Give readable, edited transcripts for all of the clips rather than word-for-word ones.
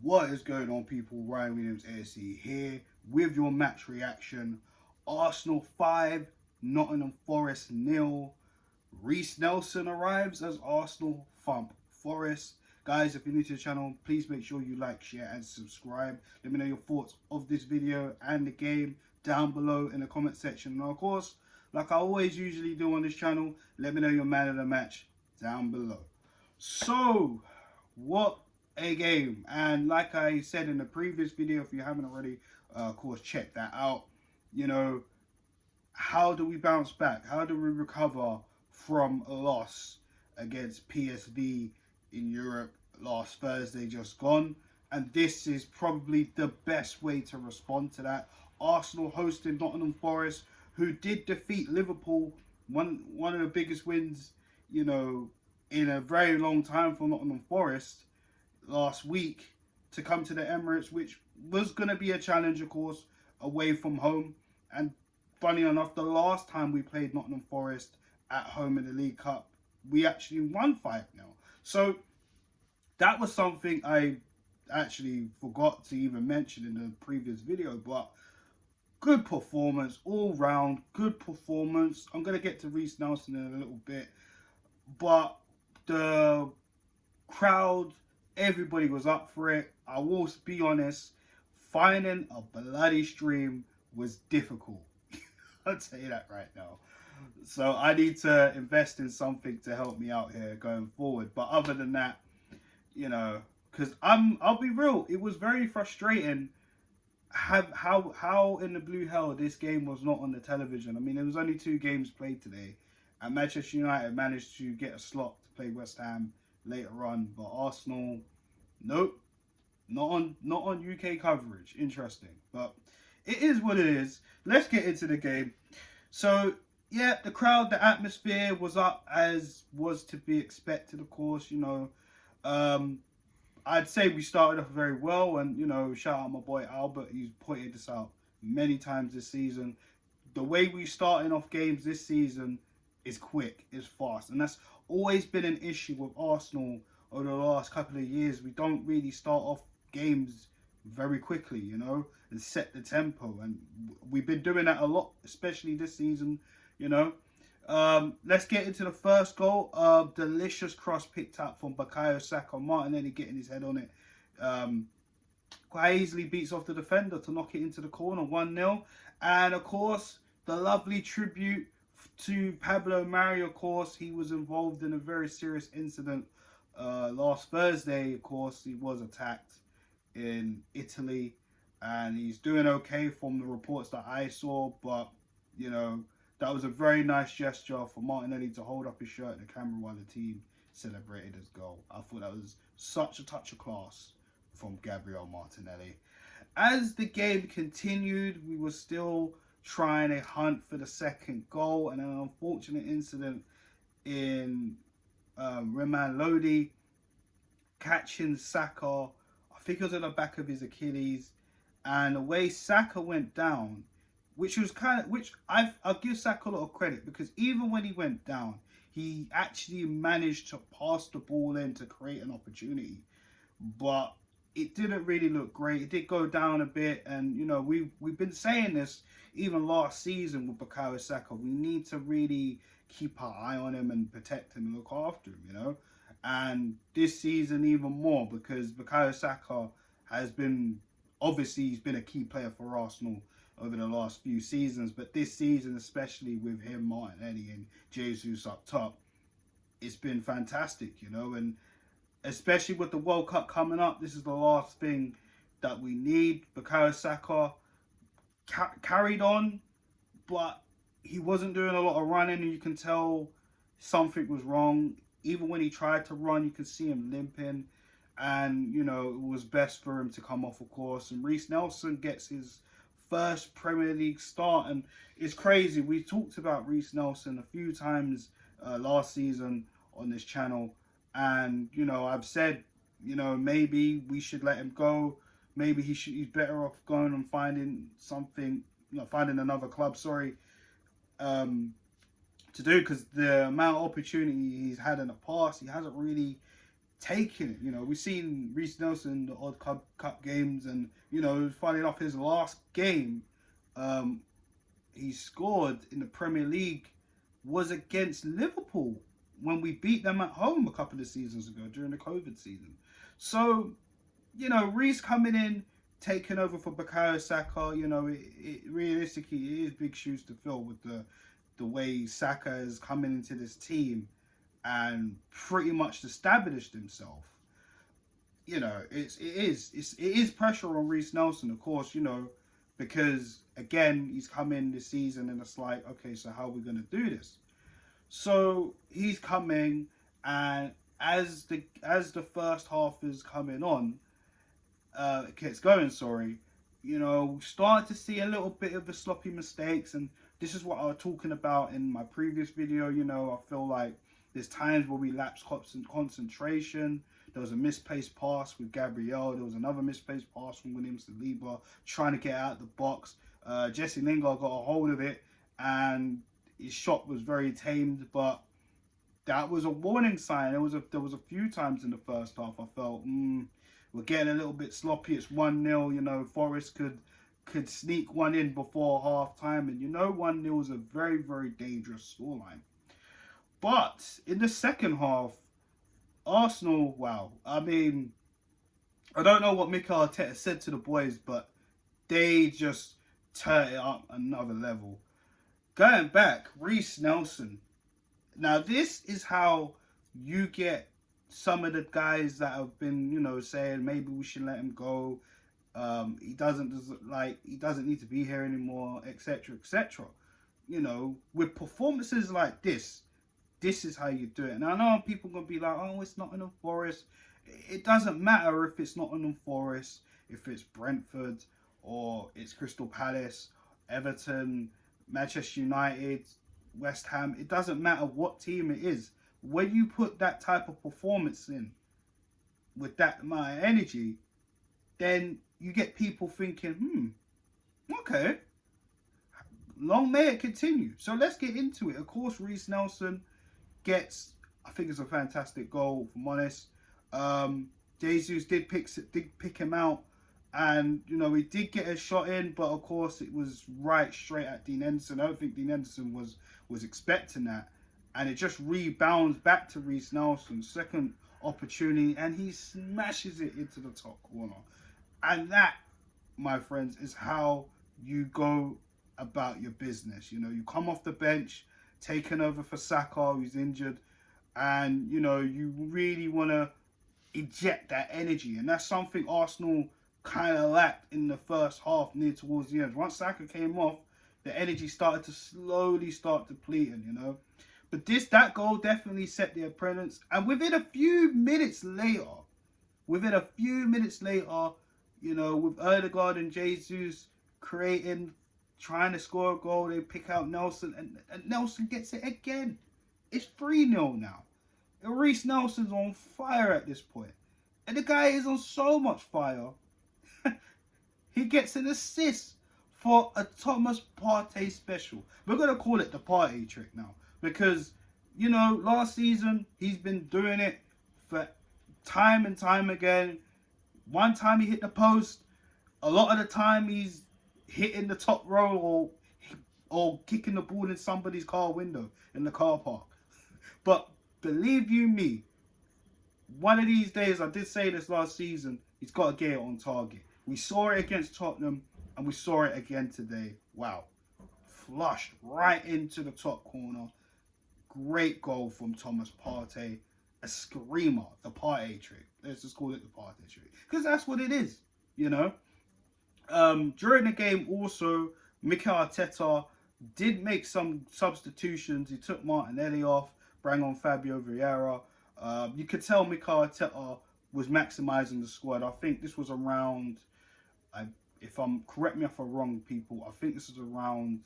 What is going on, people? Ryan Williams ASC here with your match reaction. Arsenal 5, Nottingham Forest nil. Reece Nelson arrives as Arsenal Thump Forest. Guys, if you're new to the channel, please make sure you like, share and subscribe. Let me know your thoughts of this video and the game down below in the comment section. And of course, like I always usually do on this channel, let me know your man of the match down below. So, what a game. And like I said in the previous video, if you haven't already, of course, check that out. You know, how do we bounce back? How do we recover from a loss against PSV in Europe last Thursday just gone? And this is probably the best way to respond to that. Arsenal hosting Nottingham Forest, who did defeat Liverpool, one of the biggest wins, you know, in a very long time for Nottingham Forest last week, to come to the Emirates, which was going to be a challenge, of course, away from home. And funny enough, the last time we played Nottingham Forest at home in the League Cup, we actually won 5-0. So that was something I actually forgot to even mention in the previous video, but good performance all round, good performance. I'm going to get to Reece Nelson in a little bit, but the crowd, everybody was up for it. I will be honest, finding a bloody stream was difficult. I'll tell you that right now. So I need to invest in something to help me out here going forward. But other than that, you know, because I'll be real, it was very frustrating how in the blue hell this game was not on the television. I mean, there was only 2 games played today, and Manchester United managed to get a slot to play West Ham later on, but Arsenal, nope, not on UK coverage. Interesting, but it is what it is. Let's get into the game. So yeah, the crowd, the atmosphere was up as was to be expected, of course. You know, I'd say we started off very well, and you know, shout out my boy Albert. He's pointed this out many times this season. The way we starting off games this season is quick, is fast, and that's always been an issue with Arsenal over the last couple of years. We don't really start off games very quickly, you know, and set the tempo, and we've been doing that a lot, especially this season, you know. Let's get into the first goal. Delicious cross picked up from Bukayo Saka. Martinelli getting his head on it. Quite easily beats off the defender to knock it into the corner, 1-0. And of course, the lovely tribute to Pablo Mari. Of course, he was involved in a very serious incident last Thursday. Of course, he was attacked in Italy, and he's doing okay from the reports that I saw. But you know, that was a very nice gesture for Martinelli to hold up his shirt in the camera while the team celebrated his goal. I thought that was such a touch of class from Gabriel Martinelli. As the game continued, we were still trying a hunt for the second goal, and an unfortunate incident in Reman Lodi catching Saka. I think it was on the back of his Achilles, and the way Saka went down, which I'll give Saka a lot of credit, because even when he went down, he actually managed to pass the ball in to create an opportunity, but it didn't really look great. It did go down a bit, and you know, we've been saying this even last season with Bukayo Saka. We need to really keep our eye on him and protect him and look after him, you know. And this season even more, because Bukayo Saka has been, obviously he's been a key player for Arsenal over the last few seasons, but this season, especially with him, Martinelli and Jesus up top, it's been fantastic, you know. And especially with the World Cup coming up, this is the last thing that we need. Bukayo Saka carried on, but he wasn't doing a lot of running, and you can tell something was wrong. Even when he tried to run, you could see him limping, and you know, it was best for him to come off, of course. And Reece Nelson gets his first Premier League start, and it's crazy. We talked about Reece Nelson a few times last season on this channel, and you know, I've said, you know, maybe we should let him go. Maybe he's better off going and finding something, you know, finding another club. Sorry, to do, because the amount of opportunity he's had in the past, he hasn't really taking it. You know, we've seen Reece Nelson in the odd cup games, and you know, funny enough, his last game he scored in the Premier League was against Liverpool when we beat them at home a couple of seasons ago during the COVID season. So, you know, Reece coming in, taking over for Bukayo Saka, you know, realistically, it is big shoes to fill with the way Saka is coming into this team and pretty much established himself. You know, it is pressure on Reece Nelson, of course, you know, because again, he's come in this season and it's like, okay, so how are we going to do this? So he's coming, and as the first half is coming on, gets going, sorry, you know, start to see a little bit of the sloppy mistakes, and this is what I was talking about in my previous video. You know, I feel like there's times where we lapse concentration. There was a misplaced pass with Gabriel. There was another misplaced pass from Williams to Lieber trying to get out of the box. Jesse Lingard got a hold of it, and his shot was very tamed, but that was a warning sign. There was a few times in the first half I felt, we're getting a little bit sloppy. It's 1-0. You know, Forrest could sneak one in before half time, and you know, 1-0 is a very, very dangerous scoreline. But in the second half, Arsenal, wow. I mean, I don't know what Mikel Arteta said to the boys, but they just turned it up another level. Going back, Reece Nelson. Now, this is how you get some of the guys that have been, you know, saying maybe we should let him go. He doesn't need to be here anymore, etc., etc. You know, with performances like this is how you do it. And I know people are going to be like, oh, it's Nottingham Forest. It doesn't matter if it's Nottingham Forest, if it's Brentford, or it's Crystal Palace, Everton, Manchester United, West Ham. It doesn't matter what team it is. When you put that type of performance in with that amount of energy, then you get people thinking, okay, long may it continue. So let's get into it. Of course, Reece Nelson gets, I think it's a fantastic goal, if I'm honest. Jesus did pick him out, and you know, he did get a shot in, but of course it was right straight at Dean Henderson. I don't think Dean Henderson was expecting that, and it just rebounds back to Reece Nelson. Second opportunity, and he smashes it into the top corner. And that, my friends, is how you go about your business. You know, you come off the bench, taking over for Saka, who's injured, and you know, you really want to eject that energy, and that's something Arsenal kind of lacked in the first half, near towards the end. Once Saka came off, the energy started to slowly start depleting, you know. But that goal definitely set the appearance, and within a few minutes later, you know, with Odegaard and Jesus trying to score a goal, they pick out Nelson, and Nelson gets it again. It's 3-0 now. And Reece Nelson's on fire at this point. And the guy is on so much fire, he gets an assist for a Thomas Partey special. We're going to call it the Partey trick now. Because, you know, last season, he's been doing it for time and time again. One time he hit the post. A lot of the time he's hitting the top row or kicking the ball in somebody's car window in the car park. But believe you me, one of these days, I did say this last season, he's got to get it on target. We saw it against Tottenham, and we saw it again today. Wow. Flushed right into the top corner. Great goal from Thomas Partey. A screamer, the Partey trick. Let's just call it the Partey trick. Because that's what it is, you know. During the game also, Mikel Arteta did make some substitutions. He took Martinelli off, brought on Fabio Vieira. You could tell Mikel Arteta was maximising the squad. I think this was around, correct me if I'm wrong, people, I think this is around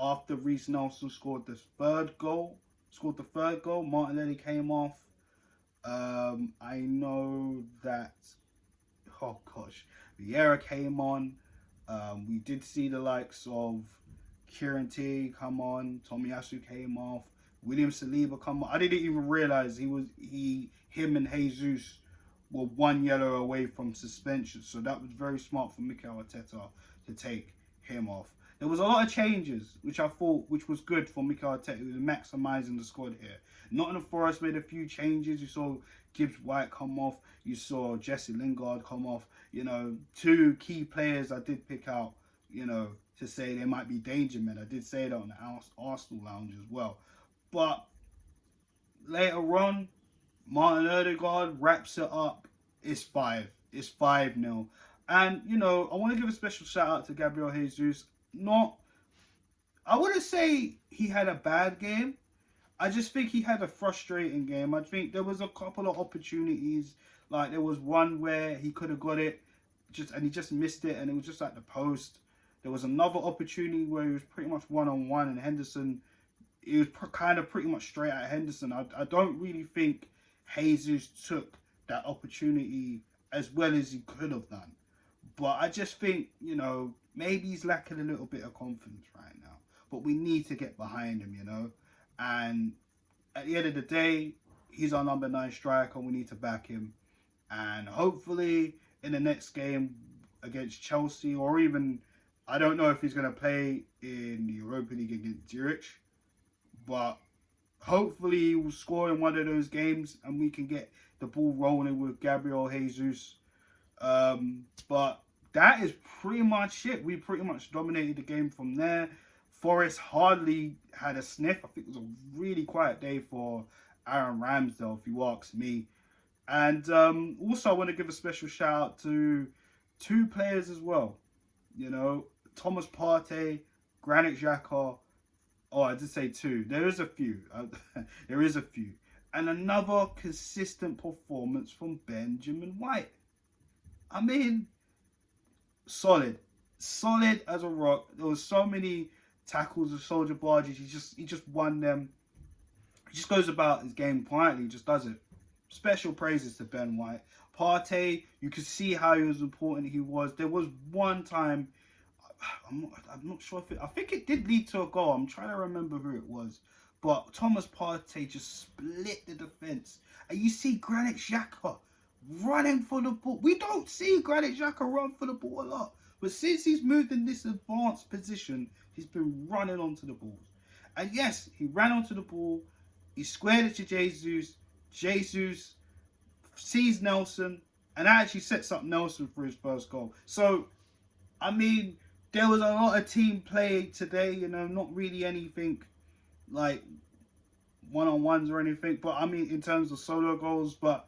after Reece Nelson scored the third goal. Martinelli came off. I know that, oh gosh, Vieira came on. We did see the likes of Kieran T come on. Tomiyasu came off. William Saliba come on. I didn't even realise him and Jesus were 1 yellow away from suspension. So that was very smart for Mikel Arteta to take him off. There was a lot of changes, which I thought, which was good for Mikel Arteta. He was maximising the squad here. Nottingham Forrest made a few changes. You saw Gibbs White come off. You saw Jesse Lingard come off. You know, two key players I did pick out, you know, to say they might be danger men. I did say that on the Arsenal lounge as well. But later on, Martin Odegaard wraps it up. It's 5. It's 5-0. And, you know, I want to give a special shout out to Gabriel Jesus. I wouldn't say he had a bad game. I just think he had a frustrating game. I think there was a couple of opportunities. Like, there was one where he could have got it, and he just missed it, and it was just at the post. There was another opportunity where he was pretty much one-on-one, and Henderson, he was kind of pretty much straight at Henderson. I don't really think Jesus took that opportunity as well as he could have done. But I just think, you know, maybe he's lacking a little bit of confidence right now. But we need to get behind him, you know. And at the end of the day, he's our number 9 striker. We need to back him. And hopefully in the next game against Chelsea, or even, I don't know if he's going to play in the Europa League against Zurich. But hopefully he will score in one of those games and we can get the ball rolling with Gabriel Jesus. But that is pretty much it. We pretty much dominated the game from there. Forrest hardly had a sniff. I think it was a really quiet day for Aaron Ramsdale, if you ask me. And also I want to give a special shout out to 2 players as well. You know, Thomas Partey, Granit Xhaka. Oh, I did say 2. There is a few. There is a few. And another consistent performance from Benjamin White. I mean, solid. Solid as a rock. There was so many tackles of soldier barges. He just won them. He just goes about his game quietly. He just does it. Special praises to Ben White. Partey, you could see how he was important he was. There was one time, I'm not sure if I think it did lead to a goal. I'm trying to remember who it was. But Thomas Partey just split the defence. And you see Granit Xhaka running for the ball. We don't see Granit Xhaka run for the ball a lot. But since he's moved in this advanced position, he's been running onto the balls. And yes, he ran onto the ball. He squared it to Jesus. Jesus sees Nelson and actually sets up Nelson for his first goal. So, I mean, there was a lot of team play today, you know, not really anything like one-on-ones or anything. But, I mean, in terms of solo goals, but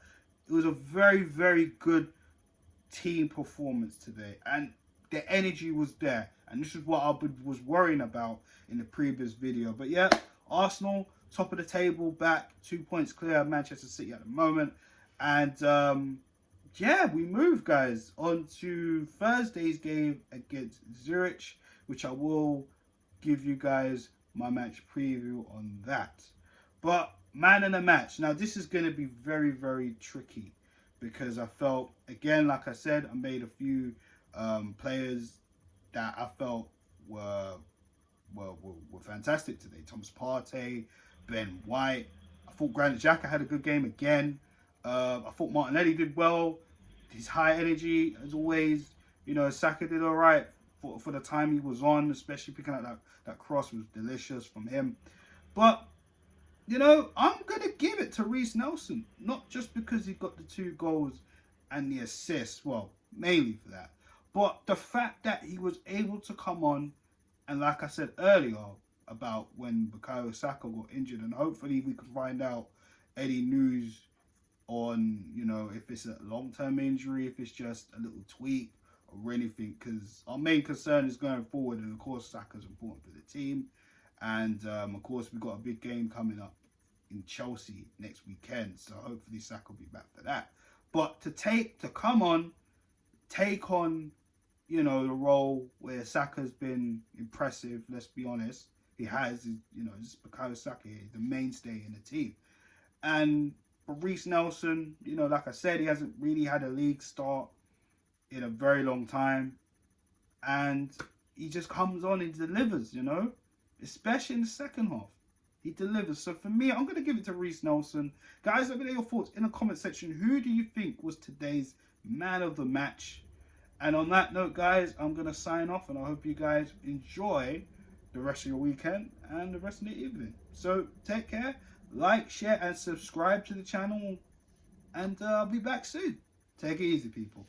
it was a very, very good team performance today. And the energy was there. And this is what I was worrying about in the previous video. But, yeah, Arsenal, top of the table, back 2 points clear of Manchester City at the moment. And, yeah, we move, guys, on to Thursday's game against Zurich, which I will give you guys my match preview on that. But man in the match. Now, this is going to be very, very tricky because I felt, again, like I said, I made a few players that I felt were fantastic today. Thomas Partey, Ben White. I thought Granit Xhaka had a good game again. I thought Martinelli did well. His high energy, as always. You know, Saka did all right for the time he was on, especially picking up that cross was delicious from him. But, you know, I'm going to give it to Reiss Nelson. Not just because he got the 2 goals and the assists. Well, mainly for that. But the fact that he was able to come on, and like I said earlier about when Bukayo Saka got injured, and hopefully we can find out any news on, you know, if it's a long-term injury, if it's just a little tweak or anything, because our main concern is going forward, and of course Saka's important for the team, and of course we've got a big game coming up in Chelsea next weekend, so hopefully Saka will be back for that. But to come on, take on, you know, the role where Saka's been impressive, let's be honest, he has, you know, it's Bukayo Saka here, the mainstay in the team. And for Reiss Nelson, you know, like I said, he hasn't really had a league start in a very long time. And he just comes on and delivers, you know, especially in the second half. He delivers. So for me, I'm going to give it to Reece Nelson. Guys, let me know your thoughts in the comment section. Who do you think was today's man of the match? And on that note, guys, I'm going to sign off, and I hope you guys enjoy the rest of your weekend and the rest of the evening. So take care, like, share, and subscribe to the channel, and I'll be back soon. Take it easy, people.